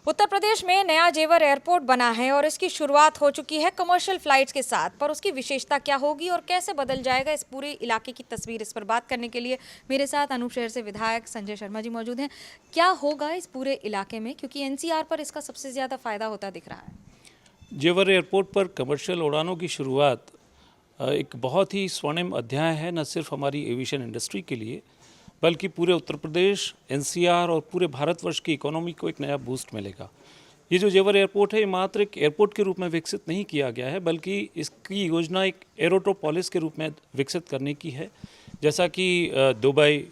उत्तर प्रदेश में नया जेवर एयरपोर्ट बना है और इसकी शुरुआत हो चुकी है कमर्शियल फ्लाइट्स के साथ। पर उसकी विशेषता क्या होगी और कैसे बदल जाएगा इस पूरे इलाके की तस्वीर, इस पर बात करने के लिए मेरे साथ अनूप शहर से विधायक संजय शर्मा जी मौजूद हैं। क्या होगा इस पूरे इलाके में, क्योंकि एनसीआर पर इसका सबसे ज़्यादा फायदा होता दिख रहा है। जेवर एयरपोर्ट पर कमर्शियल उड़ानों की शुरुआत एक बहुत ही स्वर्णिम अध्याय है, न सिर्फ हमारी एविएशन इंडस्ट्री के लिए बल्कि पूरे उत्तर प्रदेश, एनसीआर और पूरे भारतवर्ष की इकोनॉमी को एक नया बूस्ट मिलेगा। ये जो जेवर एयरपोर्ट है, ये मात्र एक एयरपोर्ट के रूप में विकसित नहीं किया गया है, बल्कि इसकी योजना एक एरोट्रोपोलिस के रूप में विकसित करने की है। जैसा कि दुबई,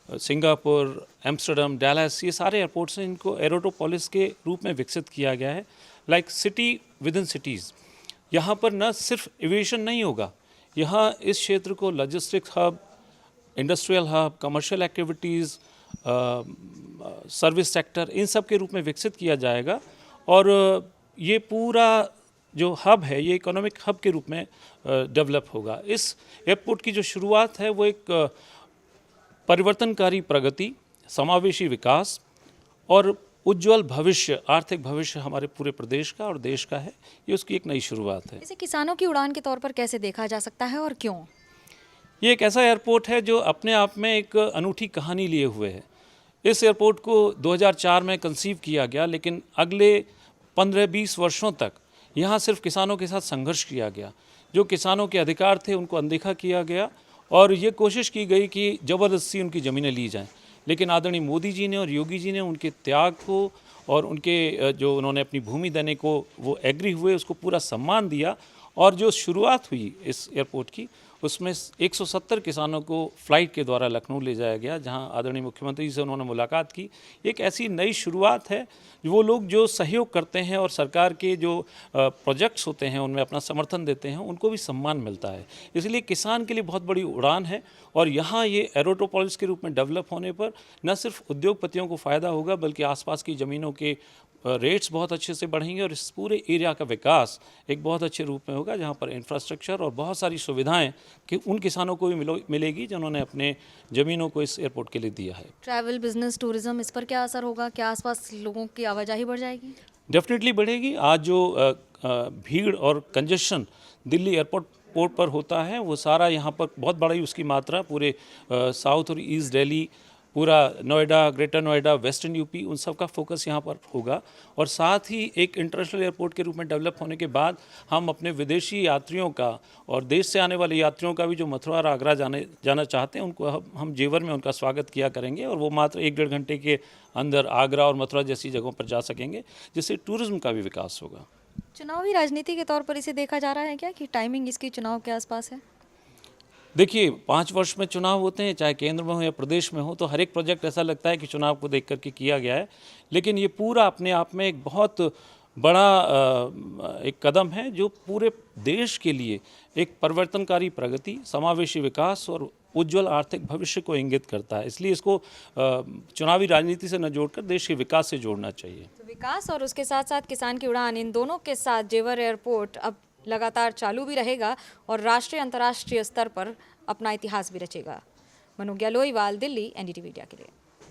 सिंगापुर, एम्स्टर्डम, डैलस, ये सारे एयरपोर्ट्स हैं, इनको एरोट्रोपोलिस के रूप में विकसित किया गया है। Like city with in cities. यहाँ पर न सिर्फ एविएशन नहीं होगा, यहाँ इस क्षेत्र को logistics hub, industrial hub, commercial activities, service sector, इन सब के रूप में विकसित किया जाएगा। और ये पूरा जो हब है, ये इकोनॉमिक हब के रूप में डेवलप होगा। इस एयरपोर्ट की जो शुरुआत है वो एक परिवर्तनकारी प्रगति, समावेशी विकास और उज्जवल भविष्य, आर्थिक भविष्य हमारे पूरे प्रदेश का और देश का है। ये उसकी एक नई शुरुआत है। इसे किसानों की उड़ान के तौर पर कैसे देखा जा सकता है और क्यों? ये एक ऐसा एयरपोर्ट है जो अपने आप में एक अनूठी कहानी लिए हुए है। इस एयरपोर्ट को 2004 में कंसीव किया गया, लेकिन अगले 15-20 वर्षों तक यहाँ सिर्फ किसानों के साथ संघर्ष किया गया। जो किसानों के अधिकार थे उनको अनदेखा किया गया और ये कोशिश की गई कि ज़बरदस्ती उनकी ज़मीनें ली जाएं। लेकिन आदरणीय मोदी जी ने और योगी जी ने उनके त्याग को और उनके जो उन्होंने अपनी भूमि देने को वो एग्री हुए, उसको पूरा सम्मान दिया। और जो शुरुआत हुई इस एयरपोर्ट की, उसमें 170 किसानों को फ़्लाइट के द्वारा लखनऊ ले जाया गया, जहां आदरणीय मुख्यमंत्री से उन्होंने मुलाकात की। एक ऐसी नई शुरुआत है। वो लोग जो सहयोग करते हैं और सरकार के जो प्रोजेक्ट्स होते हैं उनमें अपना समर्थन देते हैं, उनको भी सम्मान मिलता है। इसलिए किसान के लिए बहुत बड़ी उड़ान है। और यहाँ ये एरोट्रोपोलिस के रूप में डेवलप होने पर न सिर्फ उद्योगपतियों को फ़ायदा होगा, बल्कि आसपास की ज़मीनों के रेट्स बहुत अच्छे से बढ़ेंगे और इस पूरे एरिया का विकास एक बहुत अच्छे रूप में होगा, जहाँ पर इंफ्रास्ट्रक्चर और बहुत सारी सुविधाएं कि उन किसानों को भी मिलेगी जिन्होंने अपने ज़मीनों को इस एयरपोर्ट के लिए दिया है। ट्रैवल, बिजनेस, टूरिज्म, इस पर क्या असर होगा? क्या आसपास लोगों की आवाजाही बढ़ जाएगी? डेफिनेटली बढ़ेगी। आज जो भीड़ और कंजेशन दिल्ली एयरपोर्ट पर होता है, वो सारा यहाँ पर बहुत बड़ी उसकी मात्रा पूरे साउथ और ईस्ट दिल्ली, पूरा Noida, greater Noida, western UP, उन सब का फोकस यहाँ पर होगा। और साथ ही एक इंटरनेशनल एयरपोर्ट के रूप में डेवलप होने के बाद हम अपने विदेशी यात्रियों का और देश से आने वाले यात्रियों का भी जो मथुरा और आगरा जाना चाहते हैं, उनको हम जेवर में उनका स्वागत किया करेंगे और वो मात्र 1-1.5 घंटे के अंदर आगरा और मथुरा जैसी जगहों पर जा सकेंगे, जिससे टूरिज्म का भी विकास होगा। चुनावी राजनीति के तौर पर इसे देखा जा रहा है क्या, कि टाइमिंग इसकी चुनाव के आसपास है? देखिए, 5 वर्ष में चुनाव होते हैं, चाहे केंद्र में हो या प्रदेश में हो, तो हर एक प्रोजेक्ट ऐसा लगता है कि चुनाव को देख करके किया गया है। लेकिन ये पूरा अपने आप में एक बहुत बड़ा एक कदम है जो पूरे देश के लिए एक परिवर्तनकारी प्रगति, समावेशी विकास और उज्जवल आर्थिक भविष्य को इंगित करता है। इसलिए इसको चुनावी राजनीति से न जोड़कर देश के विकास से जोड़ना चाहिए। तो विकास और उसके साथ साथ किसान की उड़ान, इन दोनों के साथ जेवर एयरपोर्ट अब लगातार चालू भी रहेगा और राष्ट्रीय अंतर्राष्ट्रीय स्तर पर अपना इतिहास भी रचेगा। मनु ग्यालोईवाल, दिल्ली, एनडीटीवी मीडिया के लिए।